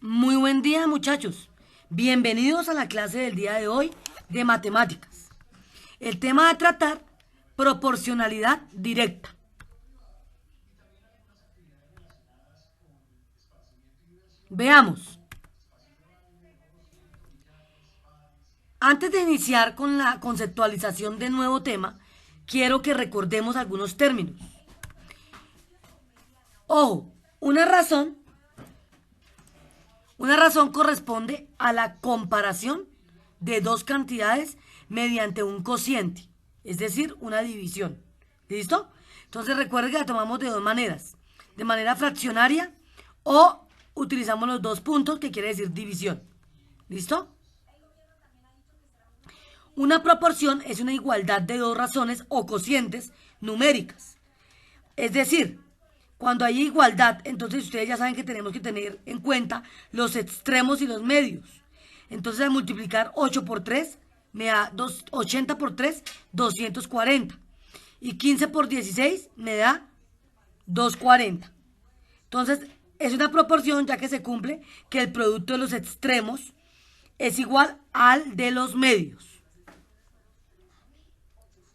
Muy buen día, muchachos. Bienvenidos a la clase del día de hoy de matemáticas. El tema a tratar, proporcionalidad directa. Veamos. Antes de iniciar con la conceptualización del nuevo tema, quiero que recordemos algunos términos. Ojo, una razón corresponde a la comparación de dos cantidades mediante un cociente, es decir, una división. ¿Listo? Entonces recuerden que la tomamos de dos maneras, de manera fraccionaria o utilizamos los dos puntos que quiere decir división. ¿Listo? Una proporción es una igualdad de dos razones o cocientes numéricas. Es decir, cuando hay igualdad, entonces ustedes ya saben que tenemos que tener en cuenta los extremos y los medios. Entonces al multiplicar 8 por 3 me da 80 por 3, 240. Y 15 por 16 me da 240. Entonces es una proporción ya que se cumple que el producto de los extremos es igual al de los medios.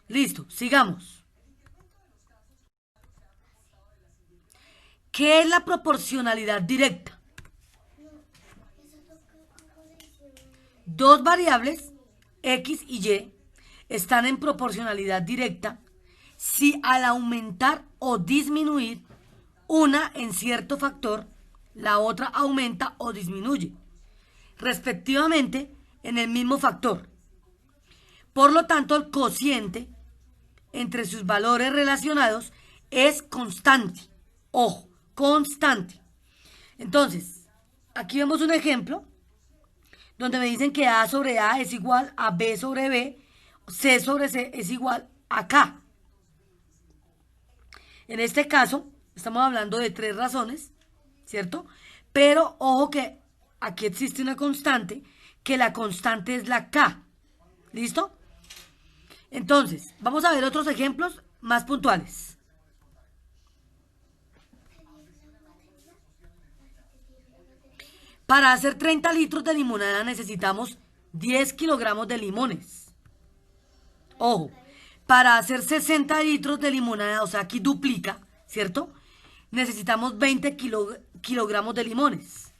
Listo, sigamos. ¿Qué es la proporcionalidad directa? Dos variables, X y Y, están en proporcionalidad directa si al aumentar o disminuir una en cierto factor, la otra aumenta o disminuye, respectivamente en el mismo factor. Por lo tanto, el cociente entre sus valores relacionados es constante. Ojo, constante. Entonces, aquí vemos un ejemplo donde me dicen que A sobre A es igual a B sobre B, C sobre C es igual a K. En este caso, estamos hablando de tres razones, ¿cierto? Pero ojo que aquí existe una constante, que la constante es la K. ¿Listo? Entonces, vamos a ver otros ejemplos más puntuales. Para hacer 30 litros de limonada necesitamos 10 kilogramos de limones. Ojo, para hacer 60 litros de limonada, o sea, aquí duplica, ¿cierto? Necesitamos 20 kilogramos de limones.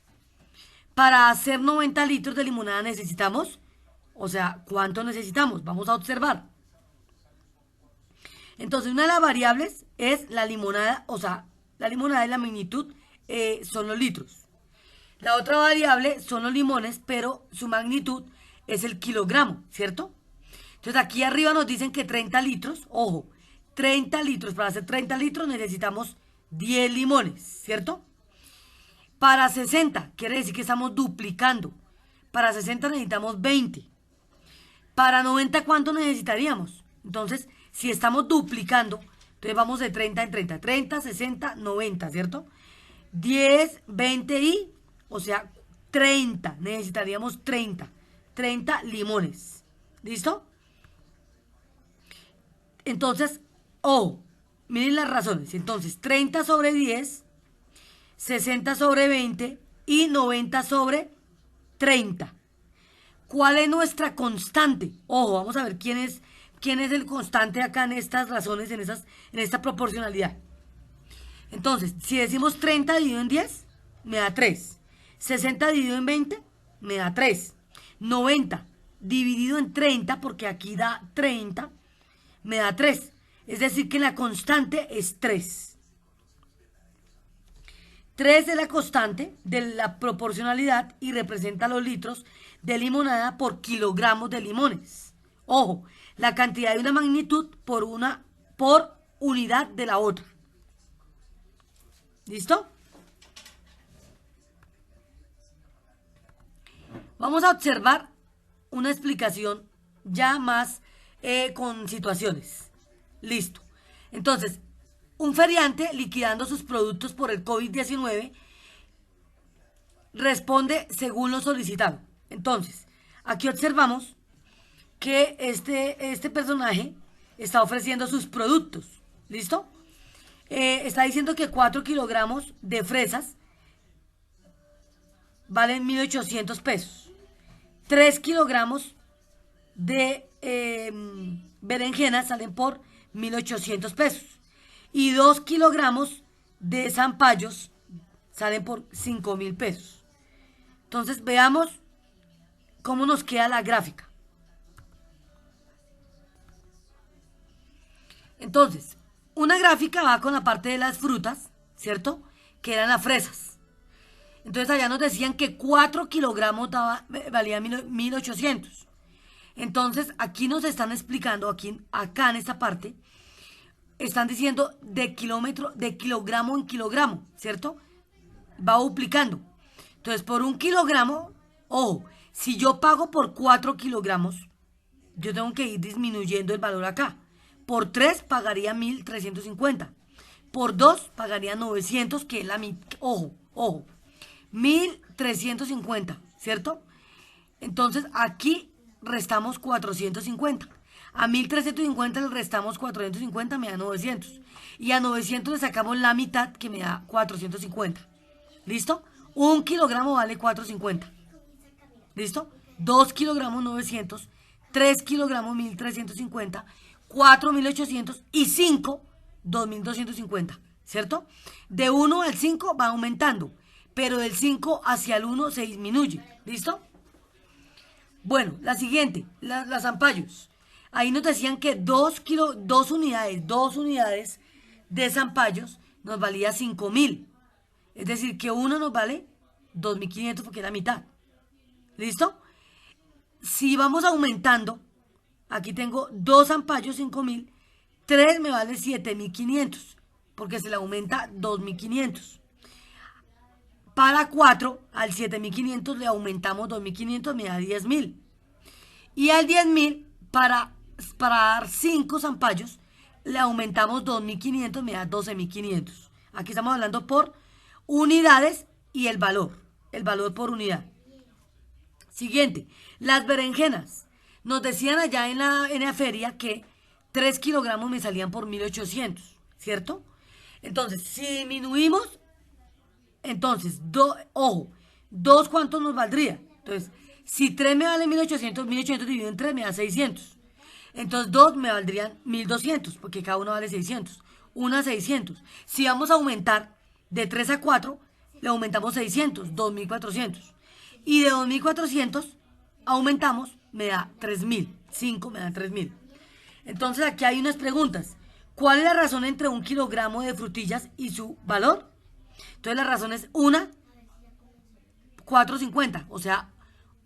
Para hacer 90 litros de limonada necesitamos, o sea, ¿cuánto necesitamos? Vamos a observar. Entonces, una de las variables es la limonada, o sea, la limonada y la magnitud son los litros. La otra variable son los limones, pero su magnitud es el kilogramo, ¿cierto? Entonces aquí arriba nos dicen que 30 litros, ojo, 30 litros, para hacer 30 litros necesitamos 10 limones, ¿cierto? Para 60, quiere decir que estamos duplicando. Para 60 necesitamos 20. Para 90, ¿cuánto necesitaríamos? Entonces, si estamos duplicando, entonces vamos de 30 en 30, 30, 60, 90, ¿cierto? 10, 20 y, o sea, 30, necesitaríamos 30 limones. ¿Listo? Entonces, miren las razones. Entonces, 30 sobre 10, 60 sobre 20 y 90 sobre 30. ¿Cuál es nuestra constante? Ojo, vamos a ver quién es el constante acá en estas razones, en esta proporcionalidad. Entonces, si decimos 30 dividido en 10, me da 3. 60 dividido en 20, me da 3. 90 dividido en 30, porque aquí da 30, me da 3. Es decir, que la constante es 3. 3 es la constante de la proporcionalidad y representa los litros de limonada por kilogramos de limones. Ojo, la cantidad de una magnitud por unidad de la otra. ¿Listo? Vamos a observar una explicación ya más con situaciones. Listo. Entonces, un feriante liquidando sus productos por el COVID-19 responde según lo solicitado. Entonces, aquí observamos que este personaje está ofreciendo sus productos. ¿Listo? Está diciendo que 4 kilogramos de fresas valen 1.800 pesos. 3 kilogramos de berenjenas salen por 1.800 pesos. Y 2 kilogramos de zapallos salen por 5.000 pesos. Entonces veamos cómo nos queda la gráfica. Entonces, una gráfica va con la parte de las frutas, ¿cierto? Que eran las fresas. Entonces allá nos decían que 4 kilogramos valía 1.800. Entonces aquí nos están explicando, acá en esta parte, están diciendo de kilogramo en kilogramo, ¿cierto? Va duplicando. Entonces por un kilogramo, ojo, si yo pago por 4 kilogramos, yo tengo que ir disminuyendo el valor acá. Por 3 pagaría 1.350. Por 2 pagaría 900, que es la mitad. Ojo, ojo. 1.350, ¿cierto? Entonces aquí restamos 450. A 1.350 le restamos 450, me da 900. Y a 900 le sacamos la mitad, que me da 450. ¿Listo? Un kilogramo vale 450. ¿Listo? 2 kilogramos 900, 3 kilogramos 1.350, 4 1.800 y 5 2.250, ¿cierto? De 1 al 5 va aumentando, pero del 5 hacia el 1 se disminuye. ¿Listo? Bueno, la siguiente, las zampallos. Ahí nos decían que 2 unidades de zampallos nos valía 5.000. Es decir, que uno nos vale 2.500 porque es la mitad. ¿Listo? Si vamos aumentando, aquí tengo 2 zampallos 5.000, 3 me vale 7.500 porque se le aumenta 2.500. Para 4, al 7.500 le aumentamos 2.500, me da 10.000. Y al 10.000, para dar 5 zampallos, le aumentamos 2.500, me da 12.500. Aquí estamos hablando por unidades y el valor por unidad. Siguiente, las berenjenas. Nos decían allá en la feria que 3 kilogramos me salían por 1.800, ¿cierto? Entonces, si disminuimos, entonces, ojo, 2 ¿cuánto nos valdría? Entonces, si 3 me vale 1.800, 1.800 dividido en 3 me da 600. Entonces, 2 me valdrían 1.200, porque cada uno vale 600. Una 600. Si vamos a aumentar de 3 a 4, le aumentamos 600, 2.400. Y de 2.400 aumentamos, me da 3.000. 5 me da 3.000. Entonces, aquí hay unas preguntas. ¿Cuál es la razón entre un kilogramo de frutillas y su valor? Entonces la razón es 4.50, o sea,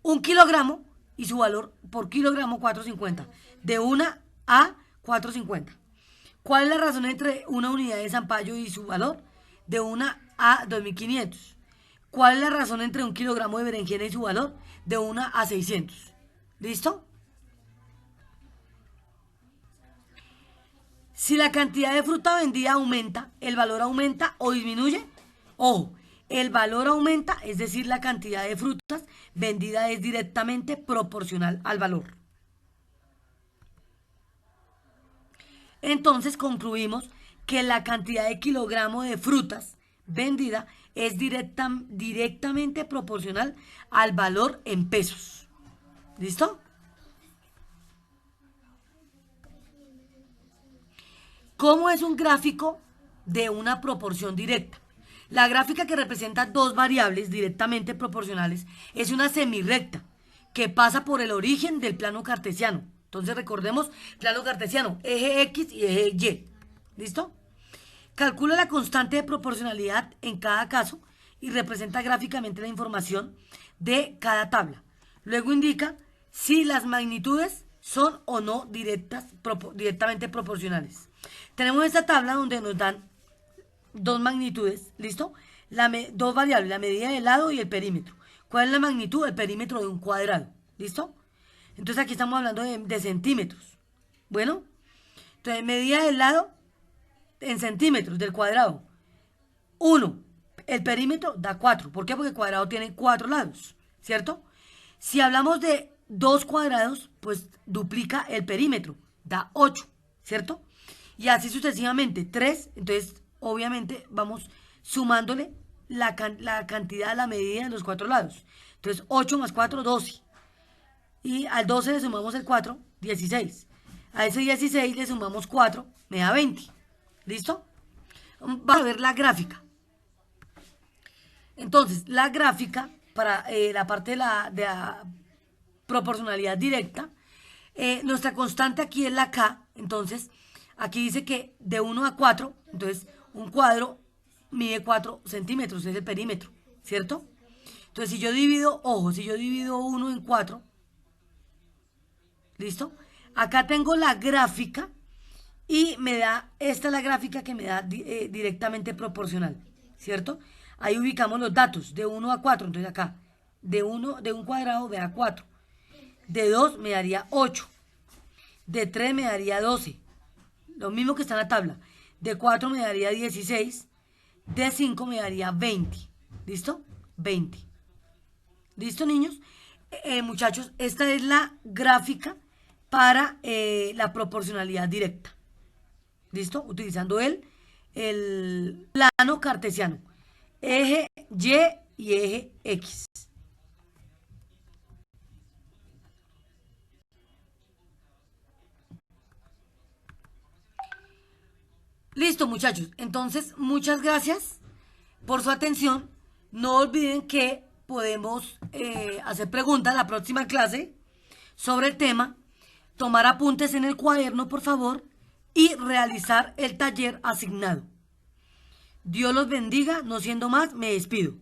1 kilogramo y su valor por kilogramo 4.50, de 1 a 4.50. ¿Cuál es la razón entre una unidad de zapallo y su valor? De 1 a 2.500. ¿Cuál es la razón entre un kilogramo de berenjena y su valor? De 1 a 600. ¿Listo? Si la cantidad de fruta vendida aumenta, ¿el valor aumenta o disminuye? Ojo, el valor aumenta, es decir, la cantidad de frutas vendida es directamente proporcional al valor. Entonces concluimos que la cantidad de kilogramos de frutas vendida es directamente proporcional al valor en pesos. ¿Listo? ¿Cómo es un gráfico de una proporción directa? La gráfica que representa dos variables directamente proporcionales es una semirrecta que pasa por el origen del plano cartesiano. Entonces recordemos, plano cartesiano, eje X y eje Y. ¿Listo? Calcula la constante de proporcionalidad en cada caso y representa gráficamente la información de cada tabla. Luego indica si las magnitudes son o no directamente proporcionales. Tenemos esta tabla donde nos dan dos magnitudes, ¿listo? Dos variables, la medida del lado y el perímetro. ¿Cuál es la magnitud? El perímetro de un cuadrado, ¿listo? Entonces aquí estamos hablando de centímetros. Bueno, entonces medida del lado en centímetros del cuadrado. 1. El perímetro da 4. ¿Por qué? Porque el cuadrado tiene 4 lados, ¿cierto? Si hablamos de 2 cuadrados, pues duplica el perímetro, da 8, ¿cierto? Y así sucesivamente, 3, entonces obviamente vamos sumándole la cantidad, la medida en los cuatro lados. Entonces 8 más 4, 12. Y al 12 le sumamos el 4, 16. A ese 16 le sumamos 4, me da 20. ¿Listo? Vamos a ver la gráfica. Entonces, la gráfica para la parte de la proporcionalidad directa, nuestra constante aquí es la K. Entonces, aquí dice que de 1 a 4, entonces un cuadro mide 4 centímetros, es el perímetro, ¿cierto? Entonces, si yo divido, ojo, si yo divido 1 en 4, ¿listo? Acá tengo la gráfica y me da, esta es la gráfica que me da directamente proporcional, ¿cierto? Ahí ubicamos los datos, de 1 a 4, entonces acá, de un cuadrado me da 4, de 2 me daría 8, de 3 me daría 12, lo mismo que está en la tabla, de 4 me daría 16, de 5 me daría 20, ¿listo? 20. ¿Listo, niños? Muchachos, esta es la gráfica para la proporcionalidad directa. ¿Listo? Utilizando el plano cartesiano. Eje Y y eje X. Listo, muchachos. Entonces, muchas gracias por su atención. No olviden que podemos hacer preguntas la próxima clase sobre el tema, tomar apuntes en el cuaderno, por favor, y realizar el taller asignado. Dios los bendiga. No siendo más, me despido.